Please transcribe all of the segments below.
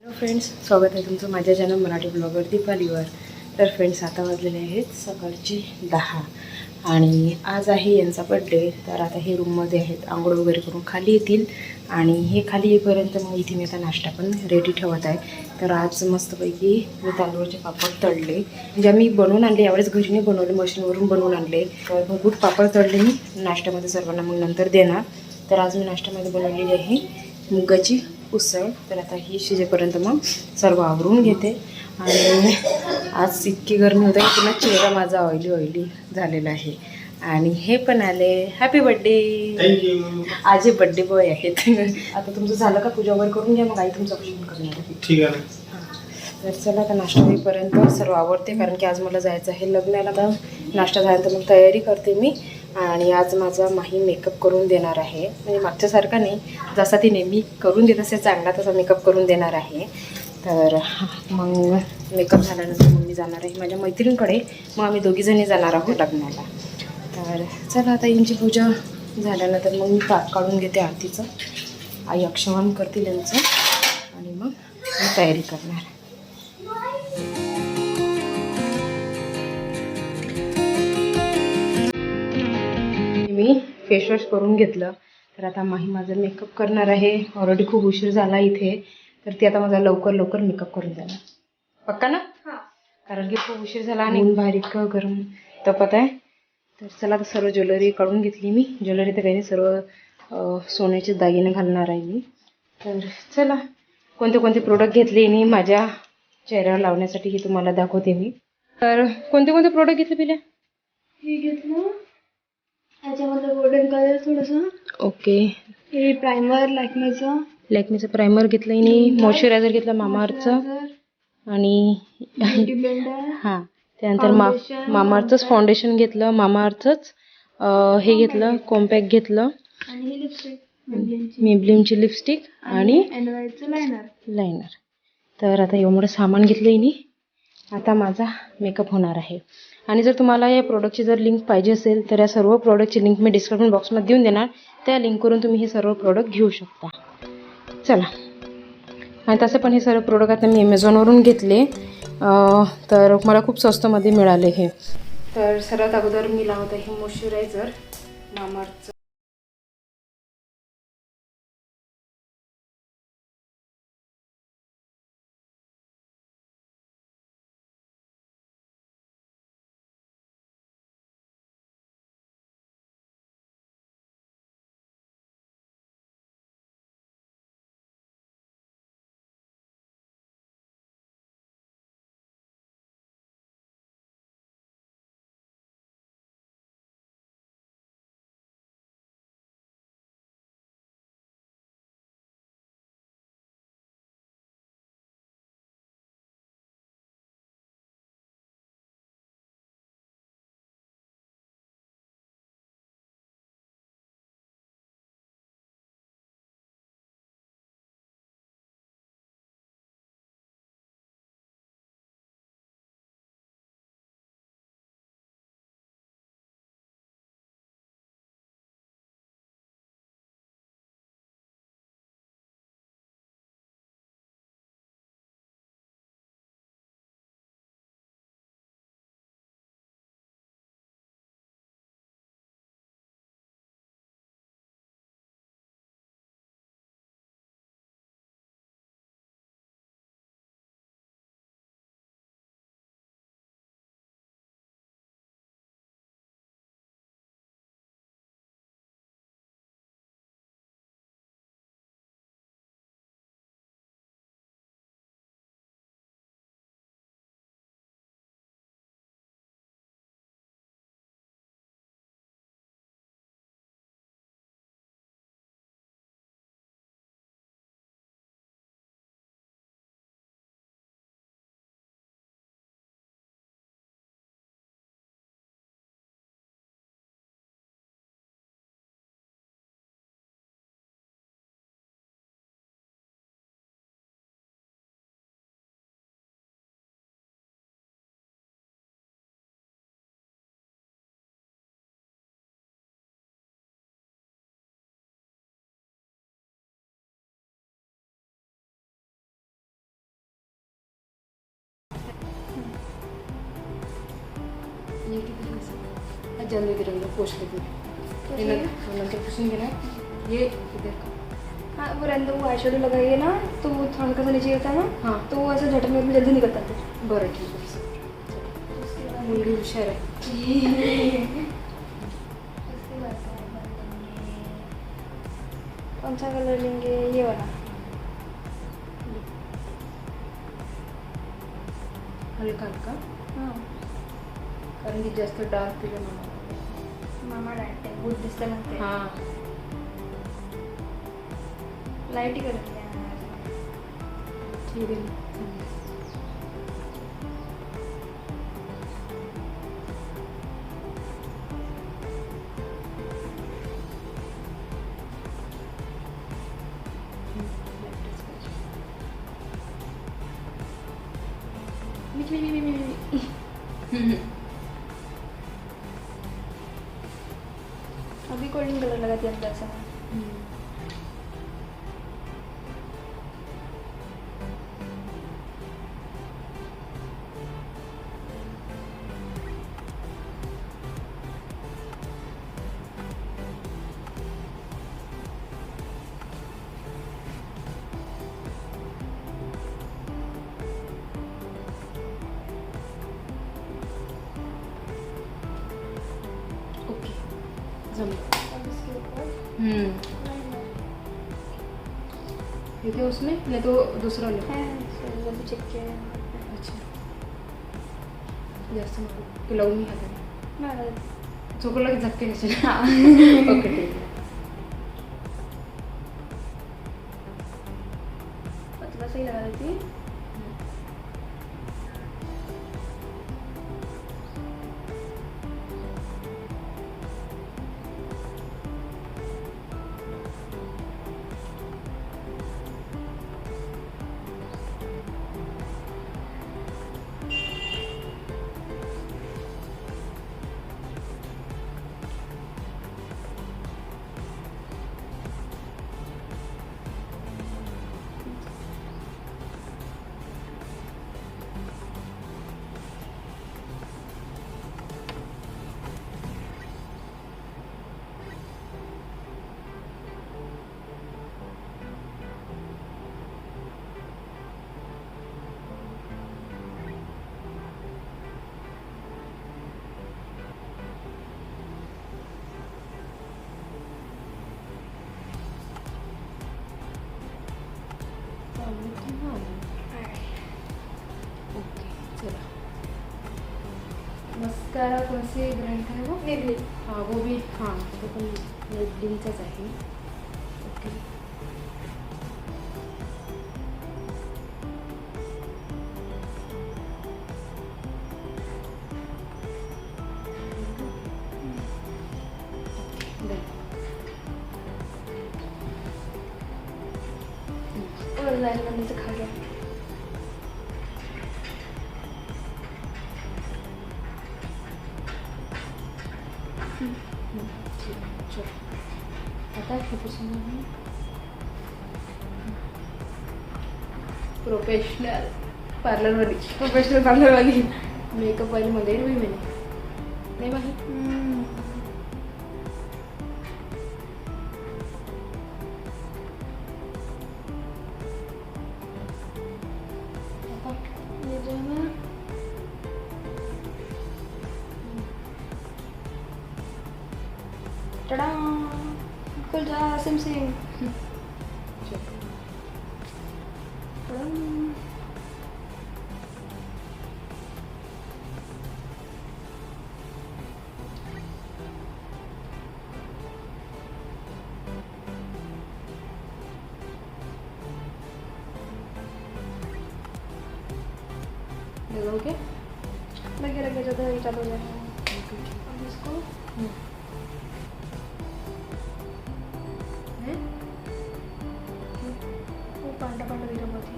Hello friends, स्वागत आहे तुमचं माझ्या चॅनल मराठी ब्लॉगर दीपालीवर. तर फ्रेंड्स, आता वाजलेले आहेत सकाळची 10 आणि आज आहे यांचा बड्डे. तर आता हे रूममध्ये आहेत, आंघोळ वगैरे करून खाली येतील आणि हे खाली येईपर्यंत मग इथे मी आता नाश्ता पण रेडी ठेवत आहे. तर आज मस्तपैकी मी तांदूळचे पापड तळले, म्हणजे आम्ही बनवून आणले, यावेळेस घरी नाही बनवले, मशीनवरून बनवून आणले. तर भरपूर पापड तळले मी नाश्त्यामध्ये सर्वांना मग नंतर देणार. तर आज मी नाश्त्यामध्ये बनवलेली आहे मुगाची उसळ. तर आता ही शिजेपर्यंत मग सर्व आवरून घेते. आणि आज इतकी गरमी होते की पुन्हा चेहरा माझा ऑइली झालेला आहे. आणि हे पण आले, हॅपी बड्डे. थँक्यू. आज हे बड्डे बॉय आहेत. आता तुमचं झालं का, पूजा वगैरे करून घ्या, मग आई तुमचं ऑप्शन करणार आहे. ठीक आहे. तर चला, आता नाश्ता होईपर्यंत सर्व आवडते, कारण की आज मला जायचं आहे लग्नाला. तर नाश्ता झाल्यानंतर मग तयारी करते मी. आणि आज माझा माही मेकअप करून देणार आहे, म्हणजे मागच्यासारखा नाही, जसा ती नेहमी करून देत असे चांगला तसा मेकअप करून देणार आहे. तर मग मेकअप झाल्यानंतर मग मी जाणार आहे माझ्या मैत्रिणीकडे. मग आम्ही दोघीजणी जाणार आहोत लग्नाला. तर चला, आता यांची पूजा झाल्यानंतर मग मी ताट काढून घेते आरतीचं. आई अक्षवान करतील यांचं आणि मग मी तयारी करणार. मी फेसवॉश करून घेतलं. तर आता माही माझा मेकअप करणार आहे. ऑलरेडी खूप उशीर झाला इथे, तर ती आता माझा लवकर मेकअप करून देणार. पक्का ना? कारण की खूप उशीर झाला आणि ऊन बारीक गरम तपत आहे. तर चला, आता सर्व ज्वेलरी काढून घेतली मी. ज्वेलरी तर काही नाही, सर्व सोन्याचे दागिने घालणार आहे मी. तर चला, कोणते कोणते प्रोडक्ट घेतले मी माझ्या चेहऱ्यावर लावण्यासाठी हे तुम्हाला दाखवते मी. तर कोणते कोणते प्रोडक्ट घेतले पिल्या? हे घेतलं, याच्यामध्ये गोल्डन कलर थोडंसं. ओके. हे प्रायमर लॅक्मेचं प्रायमर घेतलं आणि मॉइश्चरायझर घेतलं मामाअर्थचं. आणि ब्युटी ब्लेंडर. हां, त्यानंतर मामाअर्थचंच फाउंडेशन घेतलं, मामाअर्थचंच हे घेतलं, कॉम्पॅक्ट घेतलं आणि हे लिपस्टिक मेबलिनची लिपस्टिक आणि एनवायचं लायनर. तर आता एवढं सामान घेतलं मी. आता माझा मेकअप होणार आहे. आणि जर तुम्हाला या प्रोडक्टची जर लिंक पाहिजे असेल तर या सर्व प्रोडक्टची लिंक मी डिस्क्रिप्शन बॉक्समध्ये देऊन देणार. त्या लिंकवरून तुम्ही हे सर्व प्रोडक्ट घेऊ शकता. चला, आणि तसं पण हे सर्व प्रोडक्ट आता मी ॲमेझॉनवरून घेतले. तर मला खूप स्वस्तमध्ये मिळाले हे. तर सर्वात अगोदर मी लावत आहे मॉइश्चरायझर मामाअर्थचं. ये किती दिवस जल्दी गिरंगे पोस्ट लेते नंतर पुसून घेणार ये इधर का हाँ वो रहने दो, वो आई शेडो लगाइए ना तो वो थोड़ा हल्का सा नीचे गिरता है ना, हाँ तो वो ऐसे झटक में जल्दी निकलता है फिर। बरं ठीक आहे मुलगी हुशार आहे कौन सा कलर लेंगे? ये वाला। हलका हलका हाँ कारण की जास्त डार्क दिलं मला मामा डायरेक्ट आहे, बहुत दिसतं म्हणते. हां लाईट ही करत नाही. ठीक आहे अभी गोल्डन कलर लगाती है अंदर से. ओके जमलं अब इसके ऊपर ये क्या उसमें नहीं तो दूसरा ले है जल्दी चेक किया. अच्छा जास्त नको की लावून घ्या तरी नाही झोपला की झटके कशाला ओके ठीक आहे पतला सही लगा देती. ओके चला मस्कारा कौन से ब्रांड का है वो Maybelline. हाँ वो भी हाँ तो पण Maybellineचाच आहे ओके और लाइन करने से खा गया. चलो आता है प्रोफेशनल पार्लर वाली मेकअप वाली मध्ये हुई मैंने नहीं माहित ये जो है ना टडा बिल्कुल जा सिम सिम. लगाओगे लगे लगे ज़्यादा ही चालू हो जाएगा. अब इसको वो पांडा पांडा दिख रहा थी.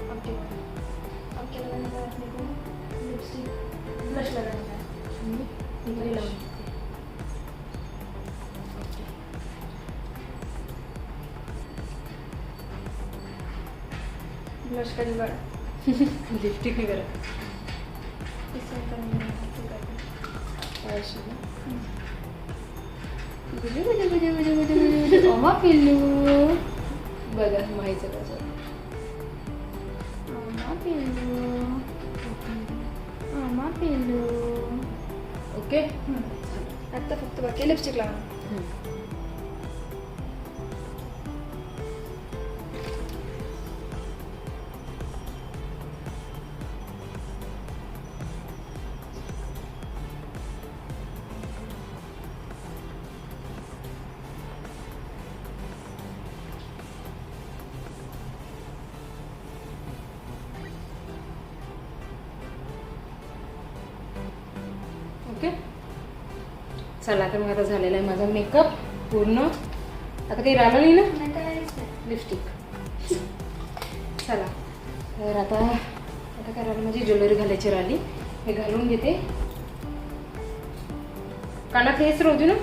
अब क्या लगाना है अपने को? लिपस्टिक ब्लश लगाना है. निकले लाऊंगी ब्लश का जुगाड़ लिपस्टिक नहीं करा इससे करेंगे ओमा पिल्लू बघा माहीचं कसं ओके आता फक्त बाकी लिपस्टिक लावणार. ओके चला तर मग आता झालेला आहे माझा मेकअप पूर्ण. आता काही राहिलं नाही ना नाही तर काहीच नाही. लिपस्टिक. चला तर आता काय राहिलं माझी ज्वेलरी घालायची राहिली. हे घालून घेते. कानात हेच राहू दे ना.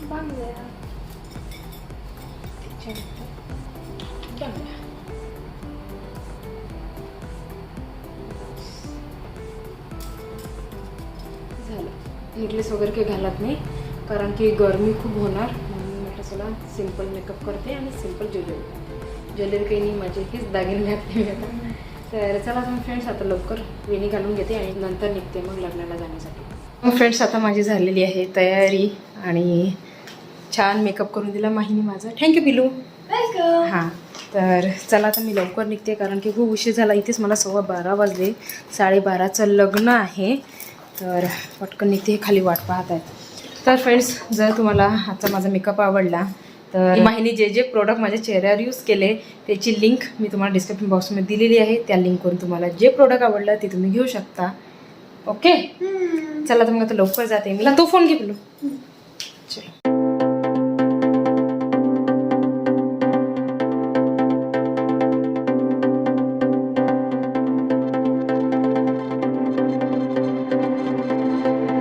बांगड्या झालं. नेकलेस वगैरे काही घालत नाही कारण की गरमी खूप होणार म्हणून म्हटलं चला सिम्पल मेकअप करते आणि सिम्पल ज्वेलरी काही नाही माझे हेच दागिने घातले आता. तर चला मग फ्रेंड्स आता लवकर वेणी घालून घेते आणि नंतर निघते मग लग्नाला जाण्यासाठी. मग फ्रेंड्स आता माझी झालेली आहे तयारी आणि छान मेकअप करून दिला माहीने माझा. थँक्यू पिलू. वेलकम. हां तर चला आता मी लवकर निघते कारण की खूप उशीर झाला. इथेच मला 12:15 वाजले. 12:30चं लग्न आहे तर पटकन निघते. खाली वाट पाहत आहेत. तर फ्रेंड्स जर तुम्हाला आजचा माझा मेकअप आवडला तर माहीने जे जे प्रोडक्ट माझ्या चेहऱ्यावर यूज केले त्याची लिंक मी तुम्हाला डिस्क्रिप्शन बॉक्समध्ये दिलेली आहे. त्या लिंकवरून तुम्हाला जे प्रोडक्ट आवडलं ते तुम्ही घेऊ शकता. ओके चला तर मग आता लवकर जाते. मला तो फोन घे पिलू. चलो.